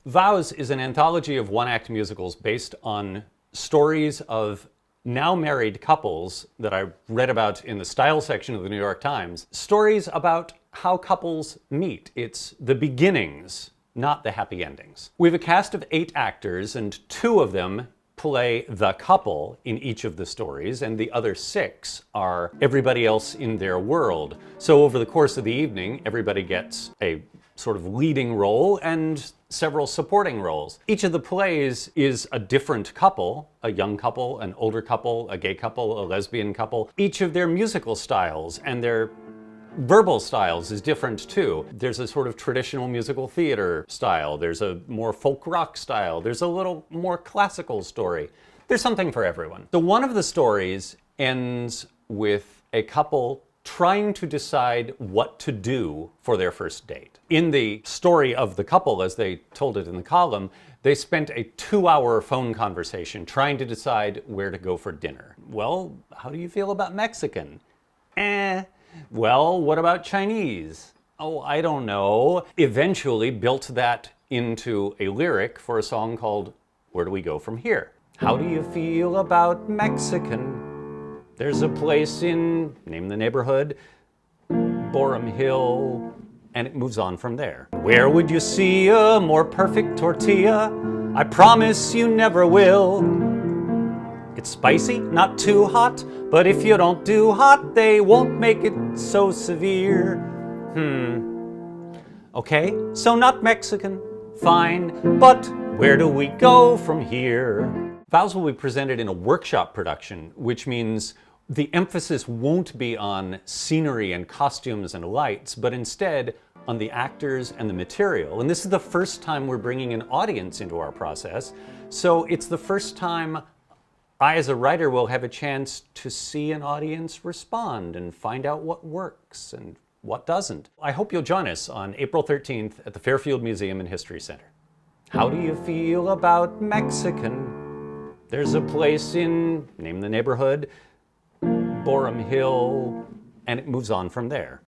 Vows is an anthology of one-act musicals based on stories of now married couples that I read about in the style section of the New York Times. Stories about how couples meet. It's the beginnings, not the happy endings. We have a cast of 8 actors, and 2 of them play the couple in each of the stories, and the other 6 are everybody else in their world. So over the course of the evening, everybody gets a sort of leading role and several supporting roles. Each of the plays is a different couple, a young couple, an older couple, a gay couple, a lesbian couple. Each of their musical styles and their verbal styles is different too. There's a sort of traditional musical theater style, there's a more folk rock style, there's a little more classical story. There's something for everyone. So one of the stories ends with a couple trying to decide what to do for their first date. In the story of the couple, as they told it in the column, they spent a 2-hour phone conversation trying to decide where to go for dinner. Well, how do you feel about Mexican? Well, what about Chinese? Oh, I don't know. Eventually built that into a lyric for a song called Where Do We Go From Here? How do you feel about Mexican? There's a place in, name the neighborhood, Borum Hill, and it moves on from there. Where would you see a more perfect tortilla? I promise you never will. It's spicy, not too hot, but if you don't do hot, they won't make it so severe. Okay, so not Mexican, fine, but where do we go from here? Vows will be presented in a workshop production, which means the emphasis won't be on scenery and costumes and lights, but instead on the actors and the material. And this is the first time we're bringing an audience into our process, so it's the first time I, as a writer, will have a chance to see an audience respond and find out what works and what doesn't. I hope you'll join us on April 13th at the Fairfield Museum and History Center. How do you feel about Mexican? There's a place in, name the neighborhood, Borum Hill, and it moves on from there.